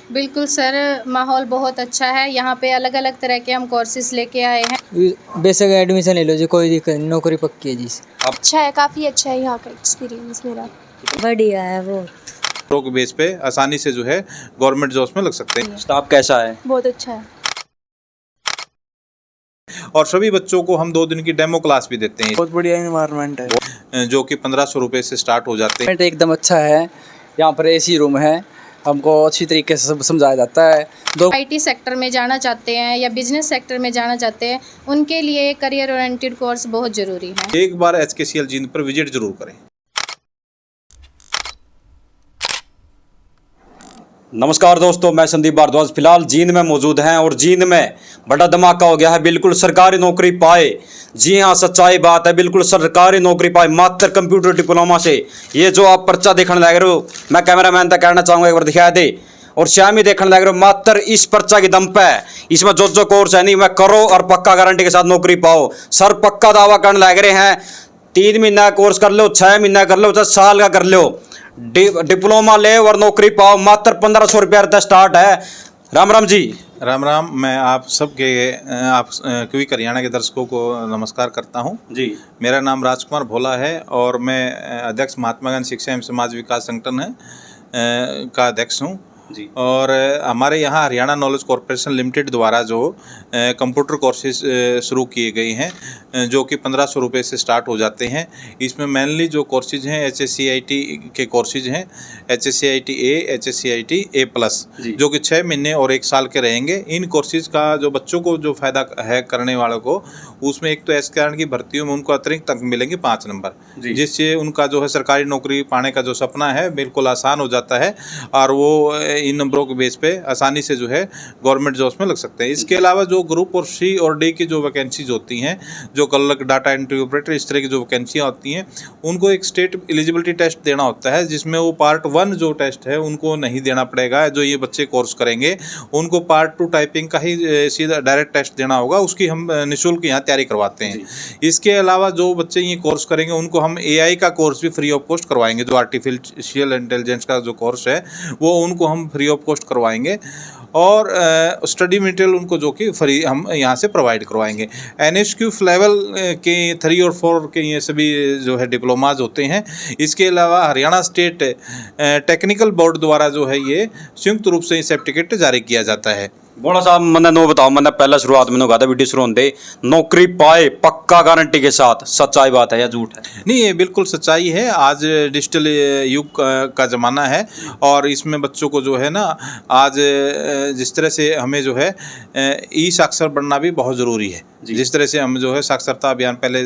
बिल्कुल सर, माहौल बहुत अच्छा है। यहाँ पे अलग अलग तरह के हम कोर्सेज लेके आए हैं। बेसिक एडमिशन ले लो जी, कोई दिक्कत नहीं, नौकरी पक्की है जी। अच्छा है, काफ़ी अच्छा है यहाँ का एक्सपीरियंस मेरा। बढ़िया है वो। के बेस पे आसानी से जो है गवर्नमेंट जॉब्स में लग सकते हैं। स्टाफ कैसा है? बहुत अच्छा है। और सभी बच्चों को हम 2 दिन की डेमो क्लास भी देते हैं, बहुत बढ़िया एनवायरनमेंट है जो कि 1500 रुपये से स्टार्ट हो जाते हैं। एकदम अच्छा है। यहाँ पर एसी रूम है, हमको अच्छी तरीके से सब समझाया जाता है। आईटी सेक्टर में जाना चाहते हैं या बिजनेस सेक्टर में जाना चाहते हैं, उनके लिए करियर ओरिएंटेड कोर्स बहुत ज़रूरी है। एक बार HKCL जींद पर विजिट जरूर करें। नमस्कार दोस्तों, मैं संदीप भारद्वाज फिलहाल जींद में मौजूद हैं और जींद में बड़ा धमाका हो गया है। बिल्कुल सरकारी नौकरी पाए, जी हाँ सच्चाई बात है, बिल्कुल सरकारी नौकरी पाए मात्र कंप्यूटर डिप्लोमा से। ये जो आप पर्चा देखने लग रहे हो, मैं कैमरामैन तक कहना चाहूँगा एक बार दिखा दे, और श्यामी देखने लग रहे हो, मात्र इस पर्चा की दम पे है। इसमें जो कोर्स है नहीं, मैं करो और पक्का गारंटी के साथ नौकरी पाओ। सर पक्का दावा करने लग रहे हैं, 3 महीना कोर्स कर लो, 6 महीना कर लो, 10 साल का कर लो, डिप्लोमा ले और नौकरी पाओ। मात्र 1500 रुपया स्टार्ट है। राम राम जी। राम राम। मैं आप सबके क्विक हरियाणा के दर्शकों को नमस्कार करता हूं जी। मेरा नाम राजकुमार भोला है और मैं अध्यक्ष महात्मा गांधी शिक्षा एवं समाज विकास संगठन है का अध्यक्ष हूं जी। और हमारे यहाँ हरियाणा नॉलेज कॉरपोरेशन लिमिटेड द्वारा जो कंप्यूटर कोर्सेज शुरू किए गए हैं, जो कि 1500 रुपये से स्टार्ट हो जाते हैं। इसमें मेनली जो कोर्सेज हैं HSCIT के कोर्सेज हैं, HSCIT A, HSCIT A+, जो कि 6 महीने और 1 साल के रहेंगे। इन कोर्सेज का जो बच्चों को जो फ़ायदा है करने वालों को, उसमें एक तो SKRN की भर्तियों में उनको अतिरिक्त अंक मिलेंगे 5 नंबर, जिससे उनका जो है सरकारी नौकरी पाने का जो सपना है बिल्कुल आसान हो जाता है और वो इन नंबरों के बेस पे आसानी से जो है गवर्नमेंट जॉब्स में लग सकते हैं। इसके अलावा जो ग्रुप और C और D की जो वैकेंसीज होती हैं, जो क्लर्क, डाटा एंट्री ऑपरेटर, इस तरह की जो वैकेंसियाँ होती हैं, उनको एक स्टेट एलिजिबिलिटी टेस्ट देना होता है, जिसमें वो पार्ट 1 जो टेस्ट है उनको नहीं देना पड़ेगा। जो ये बच्चे कोर्स करेंगे उनको पार्ट 2 टाइपिंग का ही सीधा डायरेक्ट टेस्ट देना होगा, उसकी हम निःशुल्क यहाँ तैयारी करवाते हैं। इसके अलावा जो बच्चे ये कोर्स करेंगे उनको हम AI का कोर्स भी फ्री ऑफ कॉस्ट करवाएंगे। जो आर्टिफिशियल इंटेलिजेंस का जो कोर्स है वो उनको हम फ्री ऑफ कॉस्ट करवाएंगे और स्टडी मटेरियल उनको जो कि फ्री हम यहाँ से प्रोवाइड करवाएंगे। NSQ लेवल के 3 और 4 के ये सभी जो है डिप्लोमाज होते हैं। इसके अलावा हरियाणा स्टेट टेक्निकल बोर्ड द्वारा जो है ये संयुक्त रूप से ये सर्टिफिकेट जारी किया जाता है। बोला साहब, मैंने नो बताओ, मैंने पहला शुरुआत में कहा था वीडियो शुरू होते नौकरी पाए पक्का गारंटी के साथ, सच्चाई बात है या झूठ है? नहीं, ये बिल्कुल सच्चाई है। आज डिजिटल युग का ज़माना है और इसमें बच्चों को जो है ना, आज जिस तरह से हमें जो है ई साक्षर बनना भी बहुत ज़रूरी है। जिस तरह से हम जो है साक्षरता अभियान पहले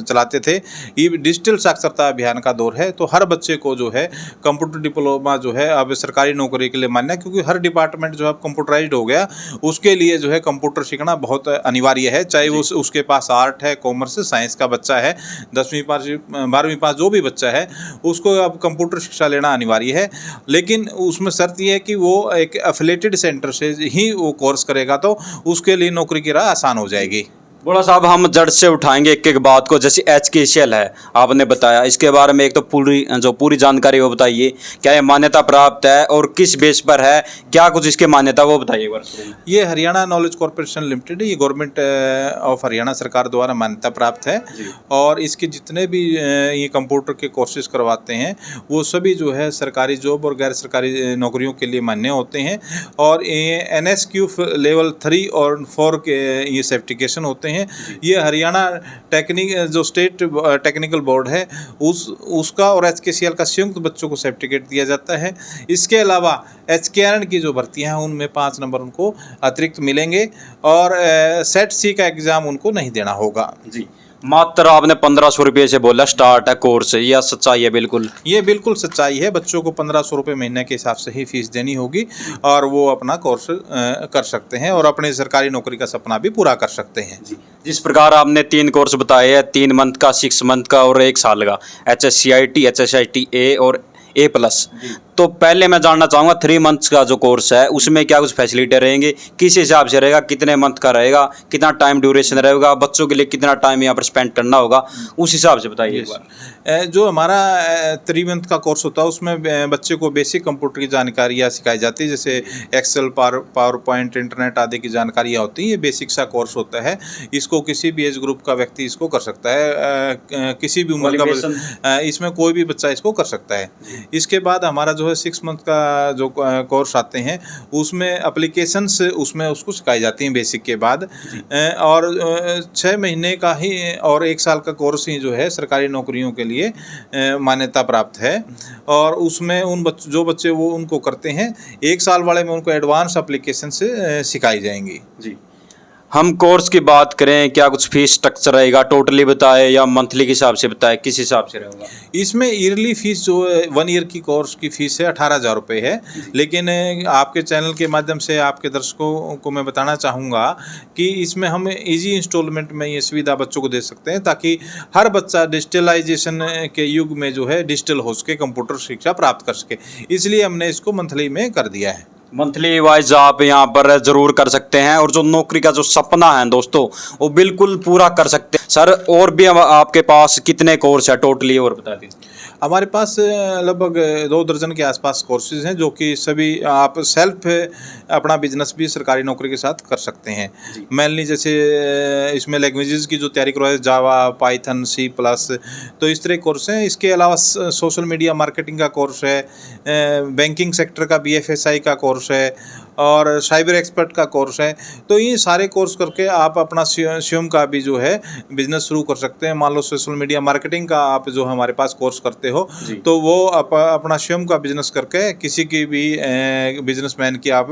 चलाते थे, ये डिजिटल साक्षरता अभियान का दौर है, तो हर बच्चे को जो है कंप्यूटर डिप्लोमा जो है अब सरकारी नौकरी के लिए मान्य है, क्योंकि हर डिपार्टमेंट जो है कंप्यूटराइज्ड हो गया। उसके लिए जो है कंप्यूटर सीखना बहुत अनिवार्य है, चाहे वो उसके पास आर्ट है, कॉमर्स है, साइंस का बच्चा है, 10वीं पास 12वीं पास जो भी बच्चा है उसको अब कंप्यूटर शिक्षा लेना अनिवार्य है। लेकिन उसमें शर्त यह है कि वो एक एफिलिएटेड सेंटर से ही वो कोर्स करेगा, तो उसके लिए नौकरी की राह आसान हो जाएगी। बोला साहब, हम जड़ से उठाएंगे एक एक बात को। जैसे HKCL है, आपने बताया, इसके बारे में एक तो पूरी जानकारी वो बताइए। क्या ये मान्यता प्राप्त है और किस बेस पर है, क्या कुछ इसके मान्यता वो बताइए एक बार। ये हरियाणा नॉलेज कॉरपोरेशन लिमिटेड, ये गवर्नमेंट ऑफ हरियाणा सरकार द्वारा मान्यता प्राप्त है और इसके जितने भी ये कंप्यूटर के कोर्सेज करवाते हैं वो सभी जो है सरकारी जॉब और गैर सरकारी नौकरियों के लिए मान्य होते हैं। और ये NSQ लेवल 3 और 4 के ये सर्टिफिकेशन होते हैं। ये हरियाणा जो स्टेट टेक्निकल बोर्ड है उसका और HKCL का संयुक्त बच्चों को सर्टिफिकेट दिया जाता है। इसके अलावा SKRN की जो भर्तियां हैं उनमें 5 नंबर उनको अतिरिक्त मिलेंगे और सेट C का एग्ज़ाम उनको नहीं देना होगा। जी, मात्र आपने 1500 रुपये से बोला स्टार्ट है कोर्स, यह सच्चाई है? बिल्कुल, ये बिल्कुल सच्चाई है। बच्चों को 1500 रुपये महीने के हिसाब से ही फीस देनी होगी और वो अपना कोर्स कर सकते हैं और अपने सरकारी नौकरी का सपना भी पूरा कर सकते हैं। जिस प्रकार आपने 3 कोर्स बताए हैं, 3 मंथ का, 6 मंथ का और 1 साल का, HSCIT, HSCIT A और A+, तो पहले मैं जानना चाहूँगा 3 मंथ्स का जो कोर्स है उसमें क्या कुछ फैसिलिटी रहेंगे, किस हिसाब से रहेगा, कितने मंथ का रहेगा, कितना टाइम ड्यूरेशन रहेगा, बच्चों के लिए कितना टाइम यहाँ पर स्पेंड करना होगा, उस हिसाब से बताइए एक बार। जो हमारा 3 मंथ का कोर्स होता है उसमें बच्चे को बेसिक कंप्यूटर की जानकारियाँ सिखाई जाती है, जैसे एक्सेल, पावर पॉइंट, इंटरनेट आदि की जानकारियाँ होती हैं। ये बेसिक सा कोर्स होता है। इसको किसी भी एज ग्रुप का व्यक्ति इसको कर सकता है, किसी भी उम्र का इसमें कोई भी बच्चा इसको कर सकता है। इसके बाद हमारा जो है 6 मंथ का जो कोर्स आते हैं उसमें एप्लीकेशंस उसमें उसको सिखाई जाती हैं बेसिक के बाद, और 6 महीने का ही और 1 साल का कोर्स ही जो है सरकारी नौकरियों के लिए मान्यता प्राप्त है। और उसमें जो बच्चे वो उनको करते हैं 1 साल वाले में उनको एडवांस एप्लीकेशन से सिखाई जाएंगी। जी, हम कोर्स की बात करें, क्या कुछ फीस स्ट्रक्चर रहेगा, टोटली बताए या मंथली के हिसाब से बताए, किस हिसाब से रहेगा? इसमें ईयरली फीस जो 1 ईयर की कोर्स की फीस है 18,000 रुपये है। लेकिन आपके चैनल के माध्यम से आपके दर्शकों को मैं बताना चाहूँगा कि इसमें हम इजी इंस्टॉलमेंट में ये सुविधा बच्चों को दे सकते हैं, ताकि हर बच्चा डिजिटलाइजेशन के युग में जो है डिजिटल हो सके, कंप्यूटर शिक्षा प्राप्त कर सके। इसलिए हमने इसको मंथली में कर दिया है। मंथली वाइज आप यहाँ पर जरूर कर सकते हैं, और जो नौकरी का जो सपना है दोस्तों वो बिल्कुल पूरा कर सकते हैं। सर, और भी आपके पास कितने कोर्स है टोटली, और बता दीजिए। हमारे पास लगभग 2 दर्जन के आसपास कोर्सेज हैं, जो कि सभी आप सेल्फ अपना बिजनेस भी सरकारी नौकरी के साथ कर सकते हैं। मेनली जैसे इसमें लैंग्वेजेस की जो तैयारी करवाए, जावा, पाइथन, C+, तो इस तरह कोर्स हैं। इसके अलावा सोशल मीडिया मार्केटिंग का कोर्स है, बैंकिंग सेक्टर का BFSI का कोर्स है, और साइबर एक्सपर्ट का कोर्स है। तो ये सारे कोर्स करके आप अपना स्वयं का भी जो है बिजनेस शुरू कर सकते हैं। मान लो सोशल मीडिया मार्केटिंग का आप जो हमारे पास कोर्स करते हो, तो वो अपना स्वयं का बिजनेस करके किसी की भी बिजनेसमैन की आप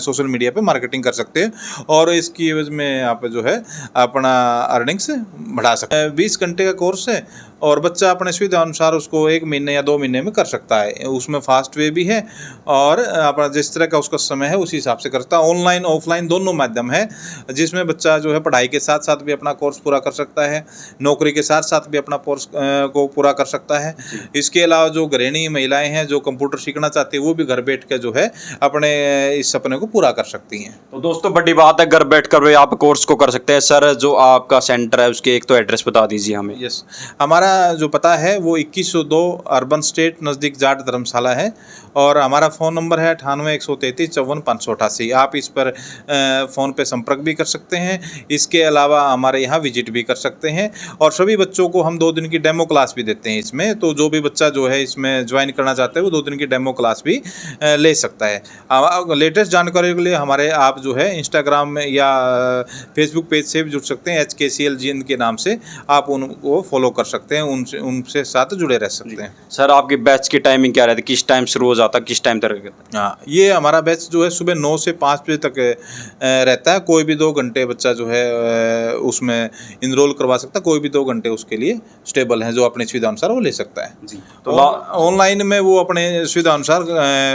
सोशल मीडिया पे मार्केटिंग कर सकते हैं, और इसकी एवज में आप जो है अपना अर्निंग्स बढ़ा सकते हैं। 20 घंटे का कोर्स है, और बच्चा अपने सुविधा अनुसार उसको 1 महीने या 2 महीने में कर सकता है। उसमें फास्ट वे भी है, और अपना जिस तरह का उसका समय है उसी हिसाब से करता है। ऑनलाइन ऑफलाइन दोनों माध्यम है, जिसमें बच्चा जो है पढ़ाई के साथ साथ भी अपना कोर्स पूरा कर सकता है, नौकरी के साथ साथ भी अपना कोर्स को पूरा कर सकता है। इसके अलावा जो गृहिणी महिलाएं हैं जो कंप्यूटर सीखना चाहती है, वो भी घर बैठ के जो है अपने इस सपने को पूरा कर सकती हैं। तो दोस्तों बड़ी बात है, घर बैठ कर आप कोर्स को कर सकते हैं। सर, जो आपका सेंटर है उसके एक तो एड्रेस बता दीजिए हमें। यस, हमारा जो पता है वो 2102 अर्बन स्टेट नज़दीक जाट धर्मशाला है, और हमारा फ़ोन नंबर है 98-133-54-588। आप इस पर फ़ोन पे संपर्क भी कर सकते हैं। इसके अलावा हमारे यहाँ विजिट भी कर सकते हैं, और सभी बच्चों को हम 2 दिन की डेमो क्लास भी देते हैं इसमें। तो जो भी बच्चा जो है इसमें ज्वाइन करना चाहता है वो 2 दिन की डेमो क्लास भी ले सकता है। लेटेस्ट जानकारी के लिए हमारे आप जो है इंस्टाग्राम में या फेसबुक पेज से भी जुड़ सकते हैं। HKCL जींद के नाम से आप उनको फॉलो कर सकते हैं, उनसे साथ जुड़े रह सकते हैं। सर, आपकी बैच की टाइमिंग क्या रहती है, किस टाइम शुरू हो जाता है, किस टाइम तक रहता है? हाँ, ये हमारा बैच जो है सुबह 9 से 5 बजे तक रहता है। कोई भी 2 घंटे बच्चा जो है उसमें इनरोल करवा सकता है। कोई भी 2 घंटे उसके लिए स्टेबल है, जो अपनी सुविधा अनुसार वो ले सकता है। जी, तो ऑनलाइन में वो अपने सुविधा अनुसार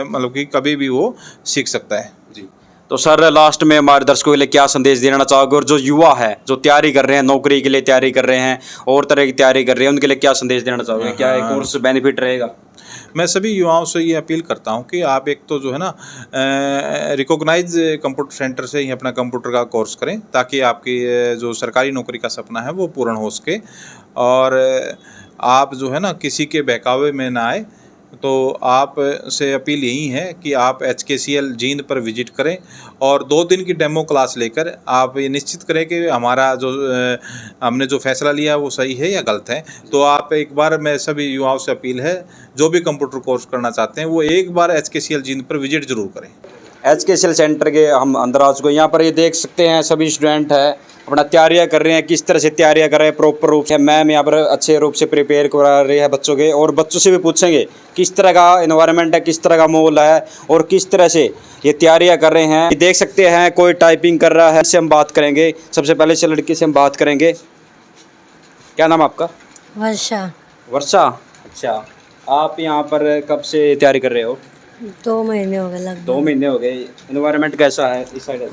मतलब कि कभी भी वो सीख सकता है। जी, तो सर लास्ट में हमारे दर्शकों के लिए क्या संदेश देना चाहोगे, और जो युवा है जो तैयारी कर रहे हैं, नौकरी के लिए तैयारी कर रहे हैं और तरह की तैयारी कर रहे हैं, उनके लिए क्या संदेश देना चाहोगे? क्या ये कोर्स बेनिफिट रहेगा? मैं सभी युवाओं से ये अपील करता हूँ कि आप एक तो जो है ना रिकॉग्नाइज कंप्यूटर सेंटर से ही अपना कंप्यूटर का कोर्स करें, ताकि आपकी जो सरकारी नौकरी का सपना है वो पूर्ण हो सके। और आप जो है ना किसी के बहकावे में ना आए। तो आप से अपील यही है कि आप HKCL जींद पर विजिट करें, और 2 दिन की डेमो क्लास लेकर आप ये निश्चित करें कि हमारा जो हमने जो फैसला लिया वो सही है या गलत है। तो आप एक बार, मैं सभी युवाओं से अपील है जो भी कंप्यूटर कोर्स करना चाहते हैं वो एक बार HKCL जींद पर विजिट जरूर करें। HKCL सेंटर के हम अंदर आ चुके हैं। यहाँ पर ये देख सकते हैं सभी स्टूडेंट है अपना तैयारियां कर रहे हैं, किस तरह से तैयारियां कर रहे हैं प्रॉपर रूप से। मैम यहाँ पर अच्छे रूप से प्रिपेयर करा रही है बच्चों के, और बच्चों से भी पूछेंगे किस तरह का एनवायरनमेंट है, किस तरह का माहौल है, और किस तरह से ये तैयारियां कर रहे हैं। देख सकते हैं कोई टाइपिंग कर रहा है, इससे हम बात करेंगे। सबसे पहले से लड़की से हम बात करेंगे। क्या नाम आपका? वर्षा। वर्षा, अच्छा। आप यहाँ पर कब से तैयारी कर रहे हो? 2 महीने हो गए लगभग। 2 महीने हो गए। एनवायरनमेंट कैसा है इस साइड?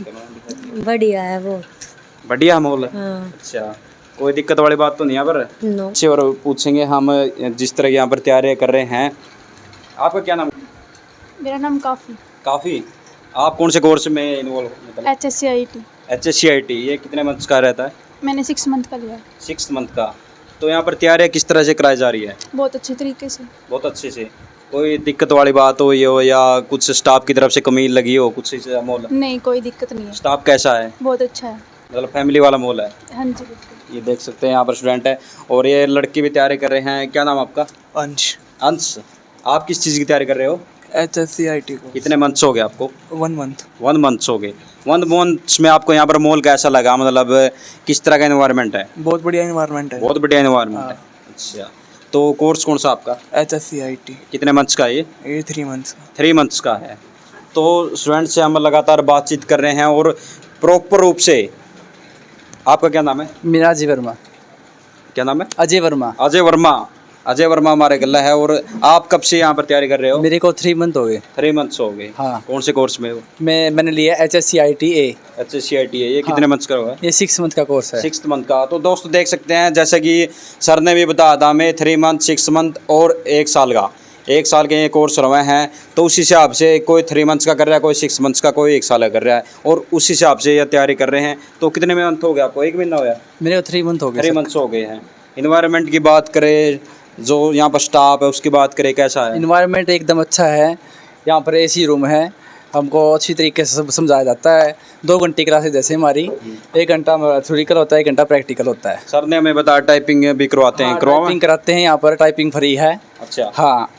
बढ़िया है वो। बढ़िया माहौल है। हाँ। अच्छा, कोई दिक्कत वाली बात तो नहीं यहाँ पर? नो। और पूछेंगे हम जिस तरह यहाँ पर तैयारी कर रहे हैं। आपका क्या नाम? मेरा नाम काफ़ी काफ़ी। आप कौन से कोर्स में इन्वॉल्व मतलब HSCIT HSCIT ये कितने मंथ्स का रहता है? मैंने 6 मंथ का लिया है। 6 मंथ का। तो यहाँ पर तैयारियाँ किस तरह से कराई जा रही है? बहुत अच्छे तरीके से। बहुत अच्छे से। कोई दिक्कत वाली बात हो ये हो या कुछ स्टाफ की तरफ से कमी लगी हो कुछ इस माहौल? नहीं, कोई दिक्कत नहीं है। स्टाफ कैसा है? बहुत अच्छा है। मतलब फैमिली वाला माहौल है? हाँ जी बिल्कुल। ये देख सकते हैं यहाँ पर स्टूडेंट है और ये लड़की भी तैयारी कर रहे हैं। क्या नाम आपका? अंश अंश। आप किस चीज़ की तैयारी कर रहे हो? HSCIT को कितने मंथ्स हो गए आपको? 1 मंथ। 1 मंथ्स हो गए। 1 मंथ्स में आपको यहाँ पर माहौल कैसा लगा? मतलब किस तरह का एनवायरनमेंट है? बहुत बढ़िया इन्वायरमेंट है। बहुत बढ़िया एनवायरनमेंट है। अच्छा, तो कोर्स कौन सा आपका? HSCIT कितने मंथ्स का है ये? 3 मंथ्स का। 3 मंथ्स का है। तो स्टूडेंट से हम लगातार बातचीत कर रहे हैं और प्रॉपर रूप से आपका क्या नाम है? मेरा अजय वर्मा। क्या नाम है? अजय वर्मा। अजय वर्मा। अजय वर्मा हमारे गला है। और आप कब से यहाँ पर तैयारी कर रहे हो? मेरे को 3 मंथ हो गए। 3 मंथ्स हो गए। हाँ। कौन से कोर्स में हो? मैंने लिया HSCIT A। HSCIT है। ये कितने मंथ्स का होगा? ये 6 मंथ का कोर्स है। 6 मंथ का। तो दोस्तों देख सकते हैं जैसे कि सर ने भी बताया था हमें 3 मंथ, 6 मंथ और 1 साल का। 1 साल के ये कोर्स रहे हैं। तो उस हिसाब से कोई 3 मंथ्स का कर रहा है, कोई 6 मंथ्स का, कोई 1 साल का कर रहा है और उस हिसाब से ये तैयारी कर रहे हैं। तो कितने मंथ हो गए आपको? 1 महीना हो गया? मेरे को 3 मंथ हो गए। 3 मंथ्स हो गए हैं। इन्वायरमेंट की बात करें, जो यहाँ पर स्टाफ है उसकी बात करें, कैसा है? इन्वायरमेंट एकदम अच्छा है। यहाँ पर AC रूम है। हमको अच्छी तरीके से समझाया जाता है। 2 घंटे क्लासेस जैसे हमारी, 1 घंटा थ्योरिकल होता है, 1 घंटा प्रैक्टिकल होता है। सर ने हमें बताया टाइपिंग भी करवाते हैं। टाइपिंग कराते हैं यहाँ पर, टाइपिंग फ्री है। अच्छा। हाँ।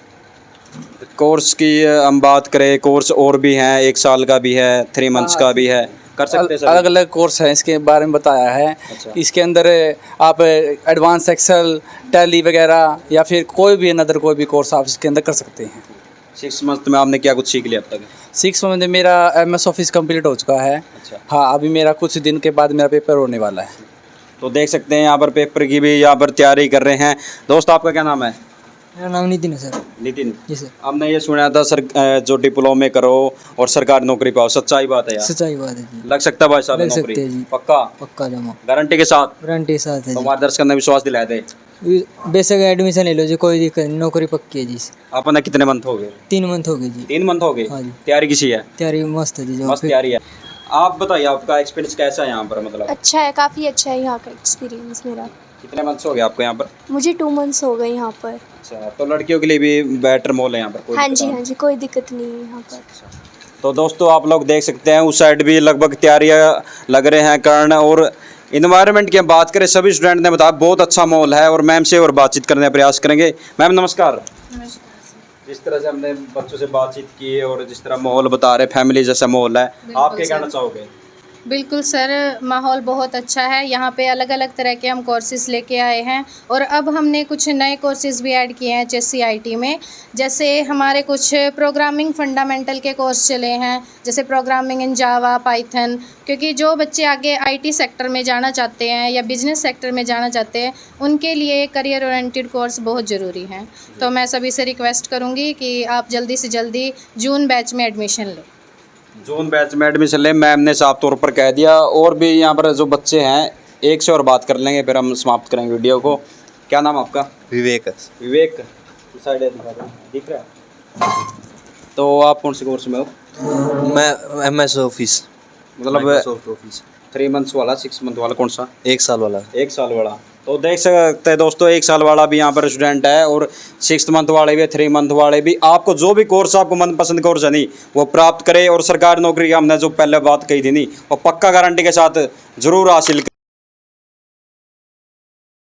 कोर्स की हम बात करें, कोर्स और भी हैं, 1 साल का भी है, 3 मंथ्स का भी है, कर सकते हैं सर? अलग अलग कोर्स हैं, इसके बारे में बताया है। अच्छा। इसके अंदर आप एडवांस एक्सेल, टैली वगैरह या फिर कोई भी अनदर कोई भी कोर्स आप इसके अंदर कर सकते हैं। 6 मंथ में आपने क्या कुछ सीख लिया अब तक? 6 मंथ में मेरा MS ऑफिस कंप्लीट हो चुका है। अच्छा। हाँ, अभी मेरा कुछ दिन के बाद मेरा पेपर होने वाला है। तो देख सकते हैं यहाँ पर पेपर की भी यहाँ पर तैयारी कर रहे हैं। दोस्त आपका क्या नाम है? मेरा नाम नितिन है सर। नितिन जी सर। हमने ये सुना था सर जो डिप्लोमे करो और सरकारी नौकरी पाओ, सच्चाई बात है यार? सच्चाई बात है जी। लग सकता है भाई साहब लग नौकरी? सकते हैं जी। पक्का? पक्का जमा। गारंटी के साथ? वारंटी साथ है तो हमारे दर्शक ने विश्वास दिलाए थे। जी। बेशक एडमिशन ले लो जी, कोई दिक्कत नहीं, नौकरी पक्की है जी। आपने कितने मंथ हो गए? 3 मंथ हो गए जी। 3 मंथ हो गए। हाँ जी। तैयारी किसी है? तैयारी मस्त है जी। जो मस्त तैयारी है। आप बताइए आपका एक्सपीरियंस कैसा है यहाँ पर? मतलब अच्छा है, काफ़ी अच्छा है यहाँ का एक्सपीरियंस मेरा। कितने मंथ्स हो गए आपको यहाँ पर? मुझे 2 मंथ्स हो गए यहाँ पर। अच्छा, तो लड़कियों के लिए भी बेटर मॉल है यहाँ पर? कोई हाँ दिक्कत जी नहीं? हाँ जी, कोई दिक्कत नहीं है यहाँ पर। तो दोस्तों आप लोग देख सकते हैं उस साइड भी लगभग तैयारियां लग रहे हैं कारण। और इन्वायरमेंट की हम बात करें, सभी स्टूडेंट ने बताया बहुत अच्छा माहौल है और मैम से और बातचीत करने का प्रयास करेंगे। मैम नमस्कार। जिस तरह से हमने बच्चों से बातचीत की है और जिस तरह माहौल बता रहे फैमिली जैसा माहौल है, आप क्या कहना चाहोगे? बिल्कुल सर, माहौल बहुत अच्छा है। यहाँ पे अलग अलग तरह के हम कोर्सेज़ लेके आए हैं और अब हमने कुछ नए कोर्सेज़ भी ऐड किए हैं HSCIT में। जैसे हमारे कुछ प्रोग्रामिंग फंडामेंटल के कोर्स चले हैं, जैसे प्रोग्रामिंग इन जावा, पाइथन, क्योंकि जो बच्चे आगे IT सेक्टर में जाना चाहते हैं या बिजनेस सेक्टर में जाना चाहते हैं उनके लिए करियर ओरिएंटेड कोर्स बहुत ज़रूरी हैं। तो मैं सभी से रिक्वेस्ट करूँगी कि आप जल्दी से जल्दी जून बैच में एडमिशन लें। जून बैच में एडमिशन ले, मैम ने साफ तौर पर कह दिया। और भी यहाँ पर जो बच्चे हैं एक से और बात कर लेंगे, फिर हम समाप्त करेंगे वीडियो को। क्या नाम आपका? विवेक। विवेक। साइड दिख रहा है? तो आप कौन से कोर्स में हो? मैं MS ऑफिस, मतलब 3 मंथ्स वाला, 6 मंथ वाला, कौन सा? 1 साल वाला। 1 साल वाला। तो देख सकते हैं दोस्तों 1 साल वाला भी यहाँ पर स्टूडेंट है और 6 मंथ वाले भी, 3 मंथ वाले भी। आपको जो भी कोर्स आपको मनपसंद कोर्स है नहीं वो प्राप्त करें और सरकारी नौकरी की हमने जो पहले बात कही थी नहीं वो पक्का गारंटी के साथ ज़रूर हासिल